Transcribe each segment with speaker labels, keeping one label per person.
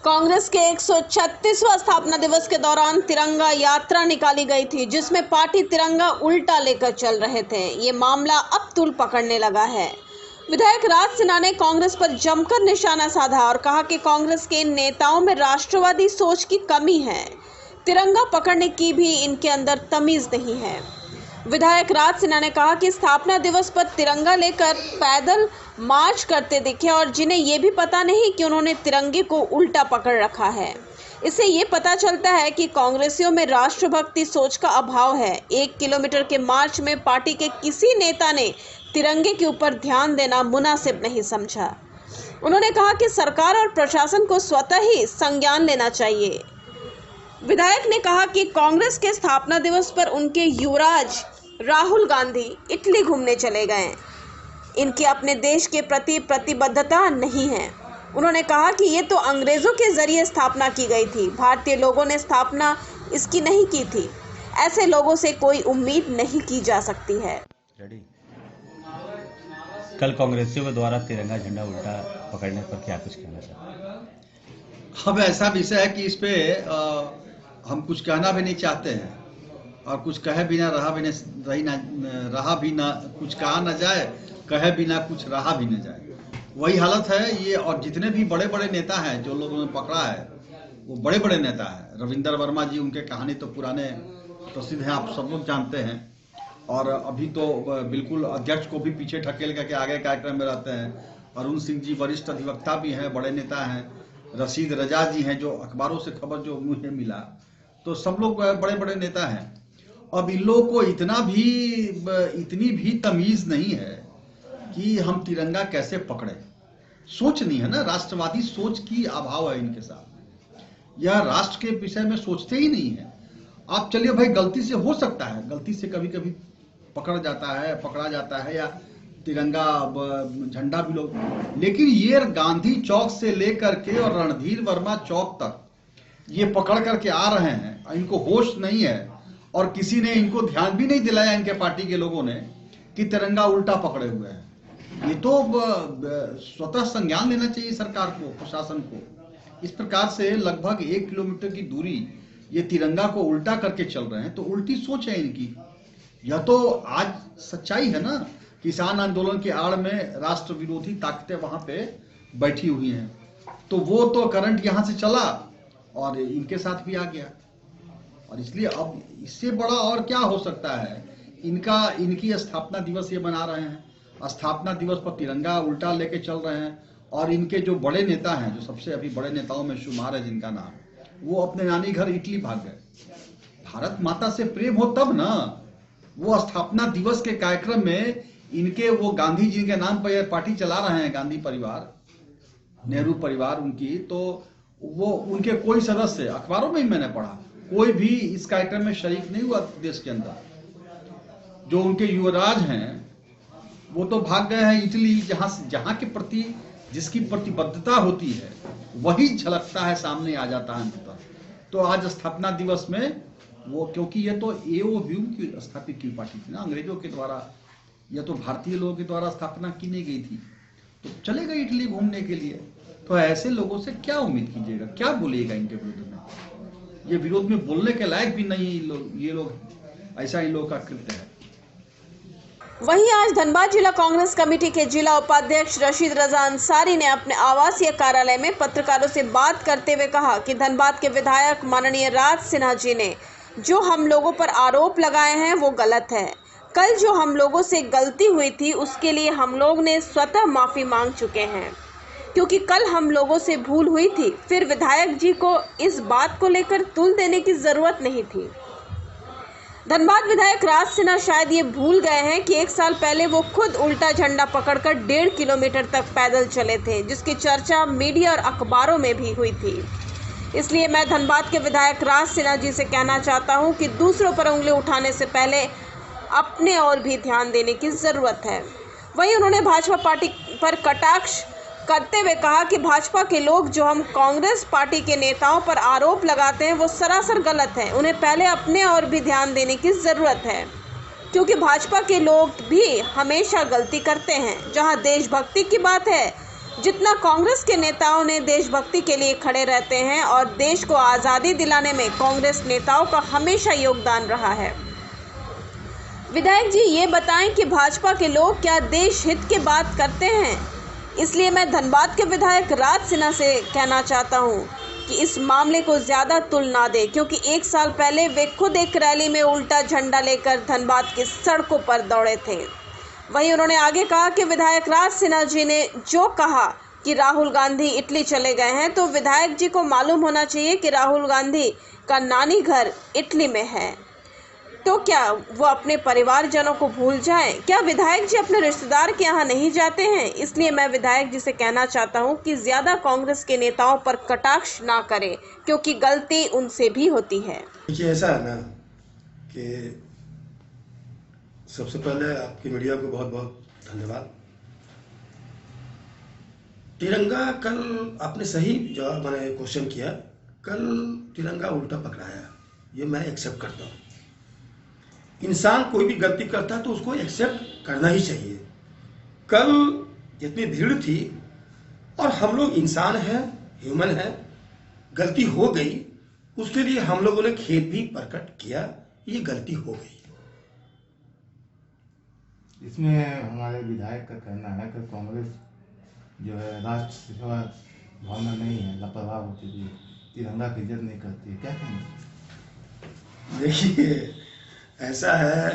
Speaker 1: कांग्रेस के 136वां स्थापना दिवस के दौरान तिरंगा यात्रा निकाली गई थी, जिसमें पार्टी तिरंगा उल्टा लेकर चल रहे थे। ये मामला अब तूल पकड़ने लगा है। विधायक राज सिन्हा ने कांग्रेस पर जमकर निशाना साधा और कहा कि कांग्रेस के नेताओं में राष्ट्रवादी सोच की कमी है। तिरंगा पकड़ने की भी इनके अंदर तमीज नहीं है। विधायक राज सिन्हा ने कहा कि स्थापना दिवस पर तिरंगा लेकर पैदल मार्च करते दिखे और जिन्हें ये भी पता नहीं कि उन्होंने तिरंगे को उल्टा पकड़ रखा है। इससे ये पता चलता है कि कांग्रेसियों में राष्ट्रभक्ति सोच का अभाव है। 1 किलोमीटर के मार्च में पार्टी के किसी नेता ने तिरंगे के ऊपर ध्यान देना मुनासिब नहीं समझा। उन्होंने कहा कि सरकार और प्रशासन को स्वतः ही संज्ञान लेना चाहिए। विधायक ने कहा कि कांग्रेस के स्थापना दिवस पर उनके युवराज राहुल गांधी इटली घूमने चले गए। इनकी अपने देश के प्रति प्रतिबद्धता नहीं है। उन्होंने कहा कि ये तो अंग्रेजों के जरिए स्थापना की गई थी, भारतीय लोगों ने स्थापना इसकी नहीं की थी। ऐसे लोगों से कोई उम्मीद नहीं की जा सकती है।
Speaker 2: कल कांग्रेसियों के द्वारा तिरंगा झंडा उल्टा पकड़ने पर क्या कुछ कहना चाहते हैं?
Speaker 3: अब ऐसा विषय है कि इस पे हम कुछ कहना भी नहीं चाहते हैं और कुछ कहे बिना रहा भी ना कुछ कहा ना जाए, कहे बिना कुछ रहा भी ना जाए, वही हालत है ये। और जितने भी बड़े बड़े नेता हैं जो लोगों ने पकड़ा है वो बड़े बड़े नेता हैं। रविंदर वर्मा जी, उनके कहानी तो पुराने प्रसिद्ध हैं, आप सब लोग जानते हैं। और अभी तो बिल्कुल अध्यक्ष को भी पीछे ढकेल करके आगे कार्यक्रम में रहते हैं। अरुण सिंह जी वरिष्ठ अधिवक्ता भी हैं, बड़े नेता हैं। रशीद रजा जी हैं जो अखबारों से खबर जो मुझे मिला, तो सब लोग बड़े बड़े नेता हैं। अब इन लोगों को इतनी भी तमीज नहीं है कि हम तिरंगा कैसे पकड़े। सोच नहीं है ना, राष्ट्रवादी सोच की अभाव है इनके साथ। यह राष्ट्र के विषय में सोचते ही नहीं है। आप चलिए भाई, गलती से हो सकता है, गलती से कभी कभी पकड़ा जाता है या तिरंगा झंडा भी लोग, लेकिन ये गांधी चौक से लेकर के और रणधीर वर्मा चौक तक ये पकड़ करके आ रहे हैं। इनको होश नहीं है और किसी ने इनको ध्यान भी नहीं दिलाया, इनके पार्टी के लोगों ने, कि तिरंगा उल्टा पकड़े हुए हैं। ये तो स्वतः संज्ञान लेना चाहिए सरकार को, प्रशासन को। इस प्रकार से लगभग 1 किलोमीटर की दूरी ये तिरंगा को उल्टा करके चल रहे हैं, तो उल्टी सोच है इनकी। यह तो आज सच्चाई है ना। किसान आंदोलन की आड़ में राष्ट्र विरोधी ताकतें वहां पे बैठी हुई हैं, तो वो तो करंट यहां से चला और इनके साथ भी आ गया। और इसलिए अब इससे बड़ा और क्या हो सकता है। इनकी स्थापना दिवस ये मना रहे हैं, स्थापना दिवस पर तिरंगा उल्टा लेके चल रहे हैं। और इनके जो बड़े नेता हैं, जो सबसे अभी बड़े नेताओं में शुमार है जिनका नाम, वो अपने नानी घर इटली भाग गए। भारत माता से प्रेम हो तब ना। वो स्थापना दिवस के कार्यक्रम में इनके वो गांधी जी के नाम पर पार्टी चला रहे हैं, गांधी परिवार, नेहरू परिवार उनकी, तो वो उनके कोई सदस्य, अखबारों में ही मैंने पढ़ा, कोई भी इस कार्यक्रम में शरीक नहीं हुआ देश के अंदर। जो उनके युवराज हैं वो तो भाग गए हैं इटली, जहां के प्रति जिसकी प्रतिबद्धता होती है वही झलकता है, सामने आ जाता है अंततः। तो आज स्थापना दिवस में वो, क्योंकि ये तो एओव्यू की स्थापित की पार्टी थी ना, अंग्रेजों के द्वारा, यह तो भारतीय लोगों के द्वारा स्थापना की नहीं गई थी, तो चले गए इटली घूमने के लिए। तो ऐसे लोगों से क्या उम्मीद कीजिएगा, क्या बोलिएगा इनके विरोध में। ये विरोध में बोलने के लायक भी नहीं ये लोग, ऐसा इन लोगों का कृत्य है।
Speaker 1: वहीं आज धनबाद जिला कांग्रेस कमेटी के जिला उपाध्यक्ष रशीद रजा अंसारी ने अपने आवासीय कार्यालय में पत्रकारों से बात करते हुए कहा कि धनबाद के विधायक माननीय राज सिन्हा जी ने जो हम लोगों पर आरोप लगाए हैं वो गलत है। कल जो हम लोगों से गलती हुई थी उसके लिए हम लोग ने स्वतः माफी मांग चुके हैं, क्योंकि कल हम लोगों से भूल हुई थी। फिर विधायक जी को इस बात को लेकर तुल देने की जरूरत नहीं थी। धनबाद विधायक राज सिन्हा शायद ये भूल गए हैं कि 1 साल पहले वो खुद उल्टा झंडा पकड़कर 1.5 किलोमीटर तक पैदल चले थे, जिसकी चर्चा मीडिया और अखबारों में भी हुई थी। इसलिए मैं धनबाद के विधायक राज सिन्हा जी से कहना चाहता हूं कि दूसरों पर उंगली उठाने से पहले अपने और भी ध्यान देने की जरूरत है। वहीं उन्होंने भाजपा पार्टी पर कटाक्ष करते हुए कहा कि भाजपा के लोग जो हम कांग्रेस पार्टी के नेताओं पर आरोप लगाते हैं वो सरासर गलत है। उन्हें पहले अपने और भी ध्यान देने की जरूरत है, क्योंकि भाजपा के लोग भी हमेशा गलती करते हैं। जहां देशभक्ति की बात है जितना कांग्रेस के नेताओं ने देशभक्ति के लिए खड़े रहते हैं और देश को आज़ादी दिलाने में कांग्रेस नेताओं का हमेशा योगदान रहा है। विधायक जी ये बताएं कि भाजपा के लोग क्या देश हित की बात करते हैं? इसलिए मैं धनबाद के विधायक राज सिन्हा से कहना चाहता हूं कि इस मामले को ज़्यादा तुल ना दे, क्योंकि 1 साल पहले वे खुद एक रैली में उल्टा झंडा लेकर धनबाद की सड़कों पर दौड़े थे। वहीं उन्होंने आगे कहा कि विधायक राज सिन्हा जी ने जो कहा कि राहुल गांधी इटली चले गए हैं, तो विधायक जी को मालूम होना चाहिए कि राहुल गांधी का नानी घर इटली में है। तो क्या वो अपने परिवारजनों को भूल जाएं? क्या विधायक जी अपने रिश्तेदार के यहाँ नहीं जाते हैं? इसलिए मैं विधायक जी से कहना चाहता हूँ कि ज़्यादा कांग्रेस के नेताओं पर कटाक्ष ना करें, क्योंकि गलती उनसे भी होती है।
Speaker 4: देखिए ऐसा है ना कि सबसे पहले आपकी मीडिया को बहुत बहुत धन्यवाद। तिरंगा कल आपने सही जवाब मैंने क्वेश्चन किया, कल तिरंगा उल्टा पकड़ाया, ये मैं एक्सेप्ट करता हूँ। इंसान कोई भी गलती करता है तो उसको एक्सेप्ट करना ही चाहिए। कल जितनी भीड़ थी और हम लोग इंसान हैं, ह्यूमन हैं, गलती हो गई, उसके लिए हम लोगों ने खेद भी प्रकट किया, ये गलती हो गई।
Speaker 5: इसमें हमारे विधायक का कहना है कि कांग्रेस जो है राष्ट्र सेवा भावना नहीं है, लापरवाह होती है, तिरंगा की इज्जत नहीं करती है, क्या कहेंगे?
Speaker 4: देखिए ऐसा है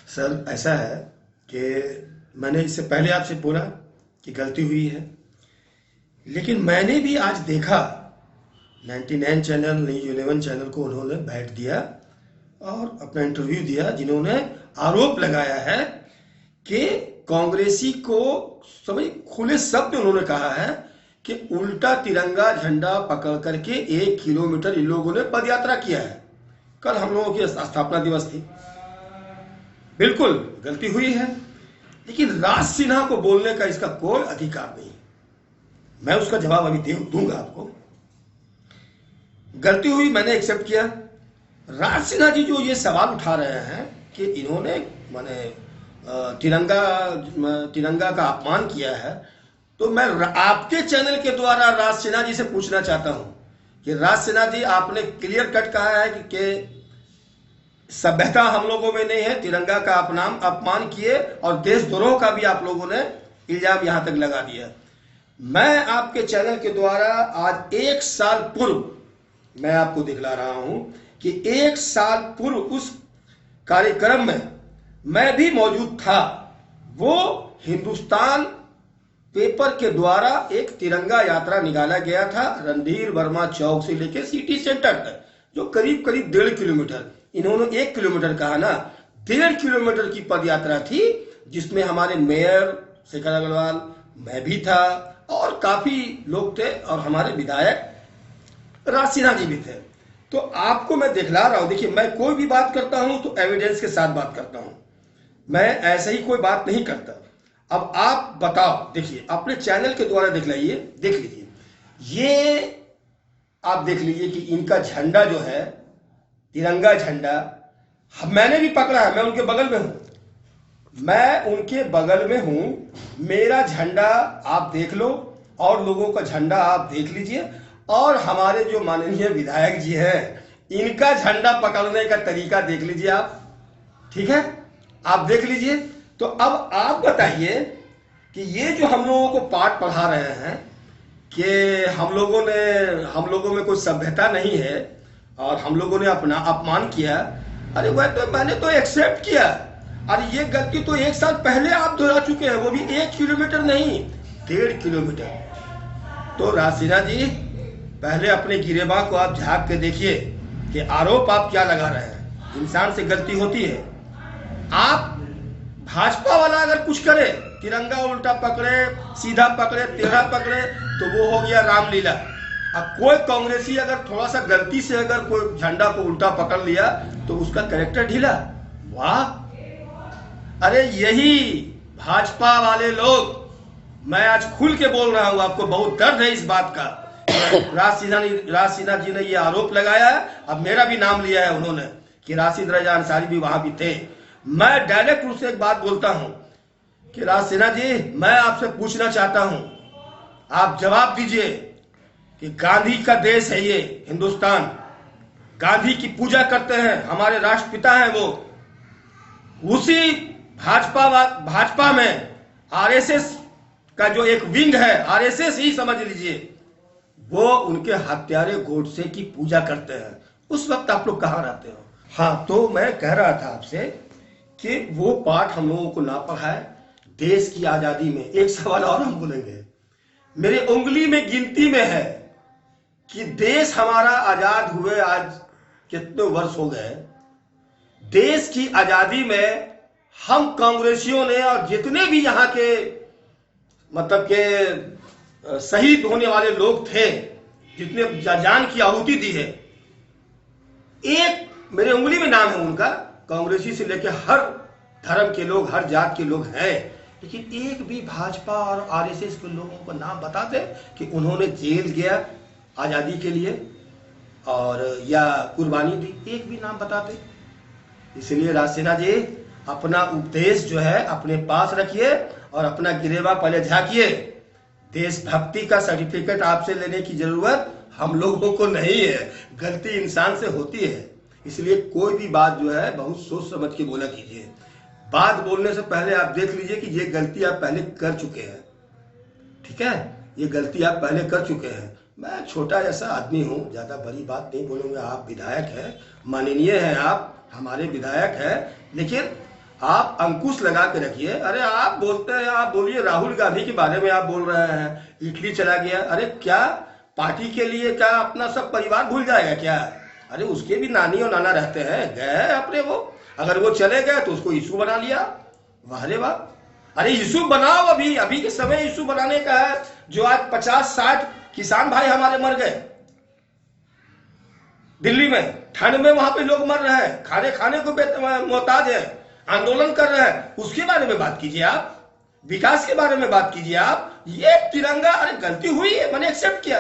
Speaker 4: सर, ऐसा है कि मैंने इससे पहले आपसे बोला कि गलती हुई है, लेकिन मैंने भी आज देखा 99 चैनल, न्यूज़ 11 चैनल को उन्होंने बैठ दिया और अपना इंटरव्यू दिया, जिन्होंने आरोप लगाया है कि कांग्रेसी को समझ खुले शब्द उन्होंने कहा है कि उल्टा तिरंगा झंडा पकड़ करके 1 किलोमीटर इन लोगों ने पदयात्रा किया है। कल हम लोगों की स्थापना दिवस थी, बिल्कुल गलती हुई है, लेकिन राज सिन्हा को बोलने का इसका कोई अधिकार नहीं। मैं उसका जवाब अभी दूंगा आपको। गलती हुई, मैंने एक्सेप्ट किया। राज सिन्हा जी जो ये सवाल उठा रहे हैं कि इन्होंने माने तिरंगा का अपमान किया है, तो मैं आपके चैनल के द्वारा राज सिन्हा जी से पूछना चाहता हूं कि राज सिन्हा जी, आपने क्लियर कट कहा है कि सभ्यता हम लोगों में नहीं है, तिरंगा का अपमान किए और देशद्रोह का भी आप लोगों ने इल्जाम यहां तक लगा दिया। मैं आपके चैनल के द्वारा आज 1 साल पूर्व मैं आपको दिखला रहा हूं कि 1 साल पूर्व उस कार्यक्रम में मैं भी मौजूद था। वो हिंदुस्तान पेपर के द्वारा एक तिरंगा यात्रा निकाला गया था रणधीर वर्मा चौक से लेकर सिटी सेंटर तक, जो करीब करीब 1.5 किलोमीटर, इन्होंने 1 किलोमीटर कहा ना, 1.5 किलोमीटर की पद यात्रा थी, जिसमें हमारे मेयर शेखर अग्रवाल, मैं भी था और काफी लोग थे और हमारे विधायक राज सिन्हा जी भी थे। तो आपको मैं दिखला रहा हूं, देखिए मैं कोई भी बात करता हूं तो एविडेंस के साथ बात करता हूं, मैं ऐसे ही कोई बात नहीं करता। अब आप बताओ, देखिए अपने चैनल के द्वारा देख लीजिए, ये आप देख लीजिए कि इनका झंडा जो है तिरंगा झंडा, मैंने भी पकड़ा है, मैं उनके बगल में हूं, मेरा झंडा आप देख लो और लोगों का झंडा आप देख लीजिए, और हमारे जो माननीय विधायक जी हैं इनका झंडा पकड़ने का तरीका देख लीजिए आप, ठीक है, आप देख लीजिए। तो अब आप बताइए कि ये जो हम लोगों को पाठ पढ़ा रहे हैं कि हम लोगों में कोई सभ्यता नहीं है और हम लोगों ने अपना अपमान किया, अरे वह तो मैंने तो एक्सेप्ट किया। अरे ये गलती तो 1 साल पहले आप दोहरा चुके हैं, वो भी 1 किलोमीटर नहीं, 1.5 किलोमीटर। तो राज सिन्हा जी, पहले अपने गिरेबा को आप झांक के देखिए कि आरोप आप क्या लगा रहे हैं। इंसान से गलती होती है। आप भाजपा वाला अगर कुछ करे, तिरंगा उल्टा पकड़े, सीधा पकड़े, टेढ़ा पकड़े, तो वो हो गया रामलीला। अब कोई कांग्रेसी अगर थोड़ा सा गलती से अगर कोई झंडा को उल्टा पकड़ लिया तो उसका कैरेक्टर ढीला, वाह। अरे यही भाजपा वाले लोग, मैं आज खुल के बोल रहा हूं, आपको बहुत दर्द है इस बात का। राज सिन्हा जी ने ये आरोप लगाया है, अब मेरा भी नाम लिया है उन्होंने कि राशिद रजा अंसारी भी वहां भी थे। मैं डायरेक्ट रूप से एक बात बोलता हूं कि राज सिन्हा जी, मैं आपसे पूछना चाहता हूं, आप जवाब दीजिए कि गांधी का देश है ये हिंदुस्तान, गांधी की पूजा करते हैं, हमारे राष्ट्रपिता हैं वो, उसी भाजपा में आरएसएस का जो एक विंग है, आरएसएस ही समझ लीजिए, वो उनके हत्यारे गोडसे की पूजा करते हैं। उस वक्त आप लोग कहां रहते हो? हाँ, तो मैं कह रहा था आपसे कि वो पाठ हम लोगों को ना पढ़ाए देश की आजादी में। एक सवाल और हम बोलेंगे, मेरे उंगली में गिनती में है कि देश हमारा आजाद हुए आज कितने वर्ष हो गए। देश की आजादी में हम कांग्रेसियों ने और जितने भी यहाँ के मतलब के शहीद होने वाले लोग थे, जितने जान की आहुति दी है, एक मेरे उंगली में नाम है उनका, कांग्रेसी से लेकर हर धर्म के लोग, हर जात के लोग हैं, लेकिन एक भी भाजपा और आरएसएस के लोगों को नाम बता दे कि उन्होंने जेल गया आजादी के लिए और या कुर्बानी दी, एक भी नाम बता दे। इसलिए राज सिन्हा जी, अपना उपदेश जो है अपने पास रखिए और अपना गिरेवा पहले झांकिए। देशभक्ति का सर्टिफिकेट आपसे लेने की जरूरत हम लोगों को नहीं है, गलती इंसान से होती है। इसलिए कोई भी बात जो है बहुत सोच समझ के बोला कीजिए। बात बोलने से पहले आप देख लीजिए कि ये गलती आप पहले कर चुके हैं, ठीक है, ये गलती आप पहले कर चुके हैं। मैं छोटा जैसा आदमी हूं, ज्यादा बड़ी बात नहीं बोलूंगा। आप विधायक हैं, माननीय हैं, आप हमारे विधायक हैं, लेकिन आप अंकुश लगा के रखिए। अरे आप बोलते हैं, आप बोलिए राहुल गांधी के बारे में आप बोल रहे हैं, इटली चला गया, अरे क्या पार्टी के लिए क्या अपना सब परिवार भूल जाएगा क्या? अरे उसके भी नानी और नाना रहते हैं, गए हैं अपने वो, अगर वो चले गए तो उसको इशू बना लिया। वाह रे वाह, अरे इशू बनाओ, अभी के समय इशू बनाने का है। जो आज 50-60 किसान भाई हमारे मर गए दिल्ली में, ठंड में वहां पे लोग मर रहे हैं, खाने को मोहताज है, आंदोलन कर रहे हैं, उसके बारे में बात कीजिए आप, विकास के बारे में बात कीजिए आप। ये तिरंगा, अरे गलती हुई है, मैंने एक्सेप्ट किया,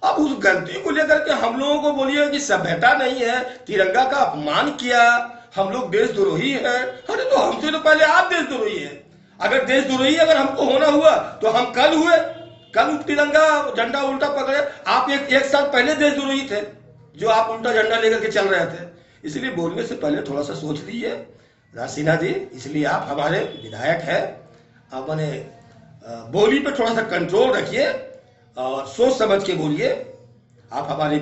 Speaker 4: अब उस गलती को लेकर के हम लोगों को बोलिए कि सभ्यता नहीं है, तिरंगा का अपमान किया, हम लोग देशद्रोही है। अरे तो हमसे तो पहले आप देशद्रोही है। अगर देशद्रोही अगर हमको होना हुआ तो हम कल हुए, कल तिरंगा झंडा उल्टा पकड़े। आप एक साल पहले देशद्रोही थे जो आप उल्टा झंडा लेकर के चल रहे थे। इसलिए बोलने से पहले थोड़ा सा सोच लीजिए राज सिन्हा जी। इसलिए आप हमारे विधायक हैं, अपने बोली पे थोड़ा सा कंट्रोल रखिए और सोच समझ के बोलिए। आप हमारे